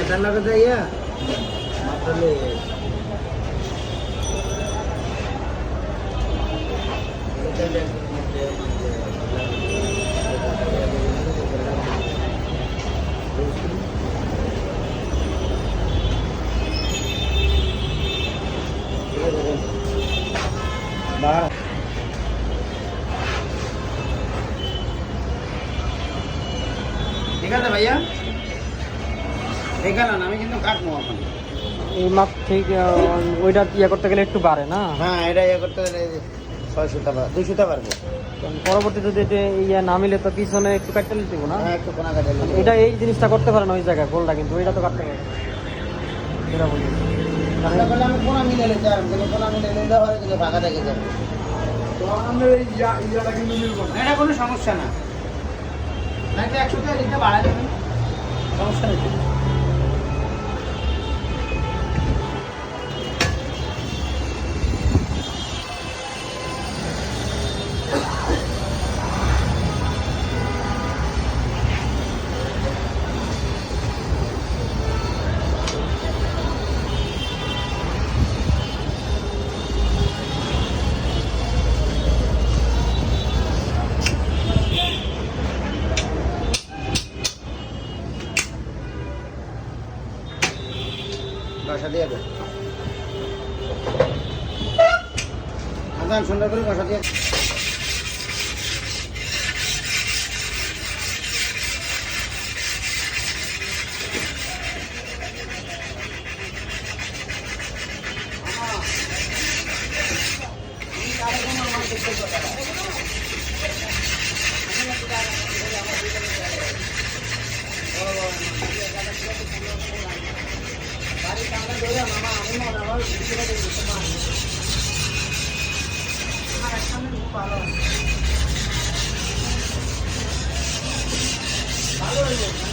এটার লগে যাইয়া মাত্র লই ঠিক আছে ভাইয়া এখানে আমি কিন্তু কাটবো এখন এই মাছ থেকে ওইটা ইয়ে করতে গেলে একটু বাড়ে না? হ্যাঁ এটা ইয়ে করতে গেলে 600 টাকা 200 টাকা পারবো। পরবর্তী যদি এটা ইয়ে না মিলে তো পিছনে একটু কাটতে দিব না? হ্যাঁ একটু কোনা কাটে এটা এই জিনিসটা করতে পারে না ওই জায়গায় গোলটা, কিন্তু ওইটা তো কাটতে পারে সেটা বলি। আমরা বলে আমি কোনা মিলে নিতে পারবো, কিন্তু কোনা মিলে নিলে হয় কিন্তু ফাঁকা থেকে যাবে। তো আমাদের এই ইয়াটা কিন্তু মিলবো না। এটা কোনো সমস্যা না, নাকি 100 টাকা দিতে বাড়া যাবে, সমস্যা নেই। কষা দিয়ে দেবে, সুন্দর করে কষা দিয়ে ভালো হইব।